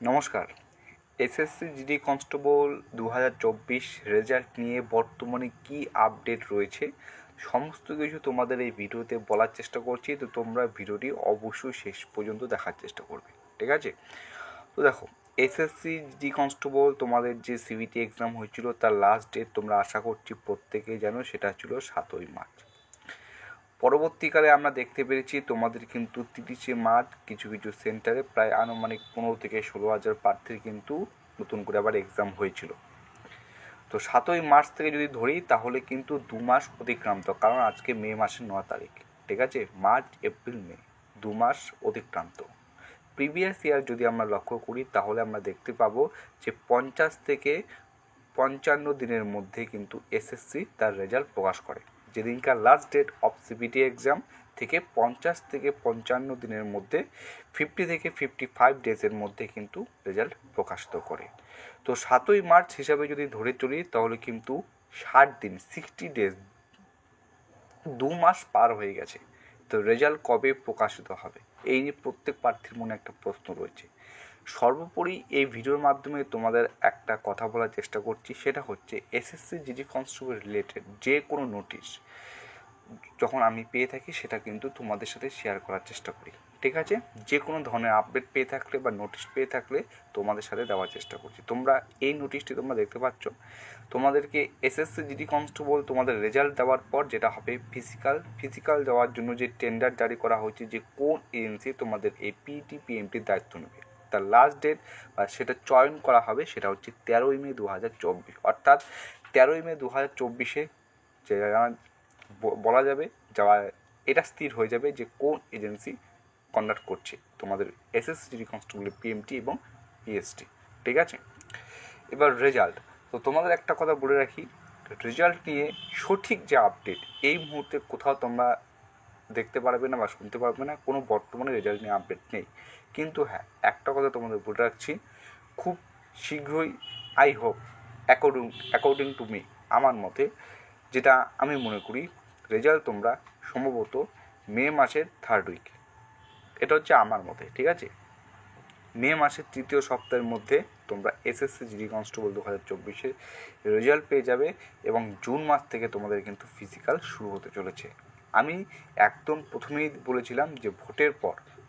নমস্কার। SSC GD constable 2024 result নিয়ে বর্তমানে কি আপডেট রয়েছে সমস্ত কিছু তোমাদের এই ভিডিওতে বলার চেষ্টা করছি। তো তোমরা ভিডিওটি অবশ্যই শেষ পর্যন্ত দেখার চেষ্টা করবে, ঠিক আছে? তো দেখো, এসএসসি জিডি কনস্টেবল তোমাদের যে সিবিটি এক্সাম হয়েছিল তার লাস্ট ডেট তোমরা আশা করছি প্রত্যেকেই জানো, সেটা ছিল 7ই মার্চ। পরবর্তীকালে আমরা দেখতে পেরেছি তোমাদের কিন্তু 30শে মার্চ কিছু কিছু সেন্টারে প্রায় আনুমানিক 15 থেকে 16,000 প্রার্থীর কিন্তু নতুন করে আবার এক্সাম হয়েছিল। তো 7ই মার্চ থেকে যদি ধরি তাহলে কিন্তু 2 মাস অতিক্রান্ত, কারণ আজকে মে মাসের 9 তারিখ, ঠিক আছে? মার্চ, এপ্রিল, মে 2 মাস অতিক্রান্ত। প্রিভিয়াস ইয়ার যদি আমরা লক্ষ্য করি তাহলে আমরা দেখতে পাবো যে 50 থেকে 55 দিনের মধ্যে কিন্তু এসএসসি তার রেজাল্ট প্রকাশ করে। যেদিনকার last date of CBT exam থেকে 50 থেকে 55 দিনের মধ্যে 50 থেকে 55 ডেজের মধ্যে কিন্তু রেজাল্ট প্রকাশিত করে। তো 7ই মার্চ হিসাবে যদি ধরে চলি তাহলে কিন্তু 60 দিন 60 ডেজ 2 মাস পার হয়ে গেছে। তো রেজাল্ট কবে প্রকাশিত হবে এই নিয়ে প্রত্যেক প্রার্থীর মনে একটা প্রশ্ন রয়েছে। সর্বোপরি এই ভিডিওর মাধ্যমে তোমাদের একটা কথা বলার চেষ্টা করছি, সেটা হচ্ছে এসএসসি জিডি কনস্টেবল রিলেটেড যে কোনো নোটিশ যখন আমি পেয়ে থাকি সেটা কিন্তু তোমাদের সাথে শেয়ার করার চেষ্টা করি, ঠিক আছে? যে কোনো ধরনের আপডেট পেয়ে থাকলে বা নোটিশ পেয়ে থাকলে তোমাদের সাথে দেওয়ার চেষ্টা করছি। তোমরা এই নোটিশটি তোমরা দেখতে পাচ্ছ, তোমাদেরকে এসএসসি জিডি কনস্টেবল তোমাদের রেজাল্ট দেওয়ার পর যেটা হবে ফিজিক্যাল দেওয়ার জন্য যে টেন্ডার জারি করা হয়েছে যে কোন এজেন্সি তোমাদের এই পিটি পিএমটির দায়িত্ব নেবে, তার লাস্ট ডেট বা সেটা চয়ন করা হবে সেটা হচ্ছে 13ই মে 2024। অর্থাৎ 13ই মে 2024-এ যে বলা যাবে যাওয়া এটা স্থির হয়ে যাবে যে কোন এজেন্সি কন্ডাক্ট করছে তোমাদের এসএসসি জিডি কনস্টেবলের পিএমটি এবং পিএসটি, ঠিক আছে? এবার রেজাল্ট, তো তোমাদের একটা কথা বলে রাখি, রেজাল্ট নিয়ে সঠিক যে আপডেট এই মুহূর্তে কোথাও তোমরা দেখতে পারবে না বা শুনতে পারবে না, কোনো বর্তমানে রেজাল্ট নিয়ে আপডেট নেই। কিন্তু হ্যাঁ, একটা কথা তোমাদের বলে রাখছি, খুব শীঘ্রই I hope according to me, আমার মতে যেটা আমি মনে করি, রেজাল্ট তোমরা সম্ভবত মে মাসের 3rd উইক, এটা হচ্ছে আমার মতে, ঠিক আছে? মে মাসের 3য় সপ্তাহের মধ্যে তোমরা এসএসসি জিডি কনস্টেবল 2024-এর রেজাল্ট পেয়ে যাবে এবং জুন মাস থেকে তোমাদের কিন্তু ফিজিক্যাল শুরু হতে চলেছে। আমি একদম প্রথমেই বলেছিলাম যে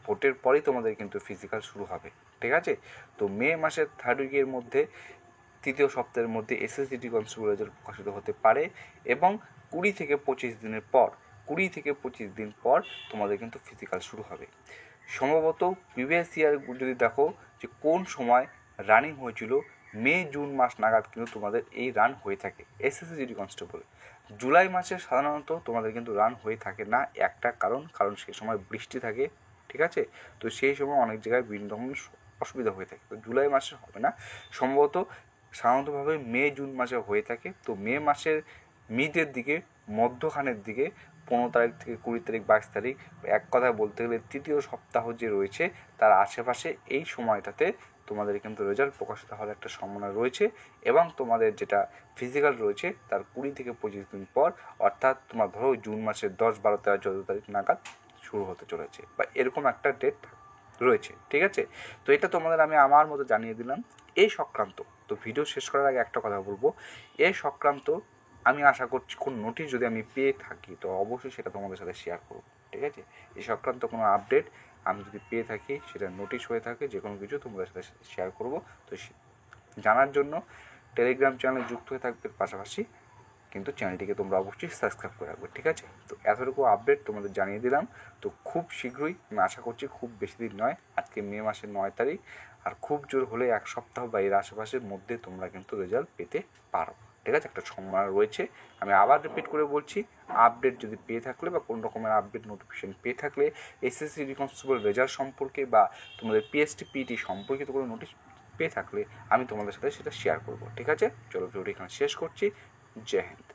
ভোটের পরেই তোমাদের কিন্তু ফিজিক্যাল শুরু হবে, ঠিক আছে? তো মে মাসের 3rd উইকের মধ্যে 3য় সপ্তাহের মধ্যে এসএসসি জিডি কনস্টেবল রেজাল্ট প্রকাশিত হতে পারে এবং 20 থেকে 25 দিন পর তোমাদের কিন্তু ফিজিক্যাল শুরু হবে। সম্ভবত প্রিভিয়াস ইয়ার যদি দেখো যে কোন সময় রানিং হয়েছিল, মে জুন মাস নাগাদ কিন্তু তোমাদের এই রান হয়ে থাকে এসএসসি জিডি কনস্টেবল। জুলাই মাসে সাধারণত তোমাদের কিন্তু রান হয়ে থাকে না, একটা কারণ সেই সময় বৃষ্টি থাকে, ঠিক আছে? তো সেই সময় অনেক জায়গায় বিভিন্ন রকম অসুবিধা হয়ে থাকে। তো জুলাই মাসে হবে না, সম্ভবত সাধারণতভাবে মে জুন মাসে হয়ে থাকে। তো মে মাসের মিডের দিকে, মধ্যখানের দিকে 15 তারিখ থেকে 20 তারিখ 22 তারিখ, এক কথায় বলতে গেলে 3য় সপ্তাহ যে রয়েছে তার আশেপাশে এই সময়টাতে তোমাদের কিন্তু রেজাল্ট প্রকাশিত হওয়ার একটা সম্ভাবনা রয়েছে এবং তোমাদের যেটা ফিজিক্যাল রয়েছে তার 20 থেকে 25 দিন পর, অর্থাৎ তোমার ধরো জুন মাসের 10, 12, 13, 14 তারিখ নাগাদ শুরু হতে চলেছে বা এরকম একটা ডেট রয়েছে, ঠিক আছে? তো এটা তোমাদের আমি আমার মতো জানিয়ে দিলাম এই সংক্রান্ত। তো ভিডিও শেষ করার আগে একটা কথা বলবো, এই সংক্রান্ত আমি আশা করছি কোন নোটিশ যদি আমি পেয়ে থাকি তো অবশ্যই সেটা তোমাদের সাথে শেয়ার করব, ঠিক আছে? এই সংক্রান্ত কোনো আপডেট আমি যদি পেয়ে থাকি, সেটা নোটিশ হয়ে থাকে, যে কোনো কিছু তোমাদের সাথে শেয়ার করব। তো জানার জন্য টেলিগ্রাম চ্যানেলে যুক্ত হয়ে থাকবে, পাশাপাশি কিন্তু চ্যানেলটিকে তোমরা অবশ্যই সাবস্ক্রাইব করে রাখবে, ঠিক আছে? তো এতটুকু আপডেট তোমাদের জানিয়ে দিলাম। তো খুব শীঘ্রই আমি আশা করছি, খুব বেশি দিন নয়, আজকে মে মাসের 9 তারিখ, আর খুব জোর হলে 1 সপ্তাহ বা এর আশেপাশের মধ্যে তোমরা কিন্তু রেজাল্ট পেতে পারো, ঠিক আছে? একটা সম্ভাবনা রয়েছে। আমি আবার রিপিট করে বলছি, আপডেট যদি পেয়ে থাকলে বা কোনো রকমের আপডেট নোটিফিকেশন পেয়ে থাকলে এসএসসি জিডি কনস্টেবল রেজাল্ট সম্পর্কে বা তোমাদের পিএসটি পিটি সম্পর্কিত কোনো নোটিশ পেয়ে থাকলে আমি তোমাদের সাথে সেটা শেয়ার করব, ঠিক আছে? চলো ভিডিওটি এখানে শেষ করছি। জয় হিন্দ।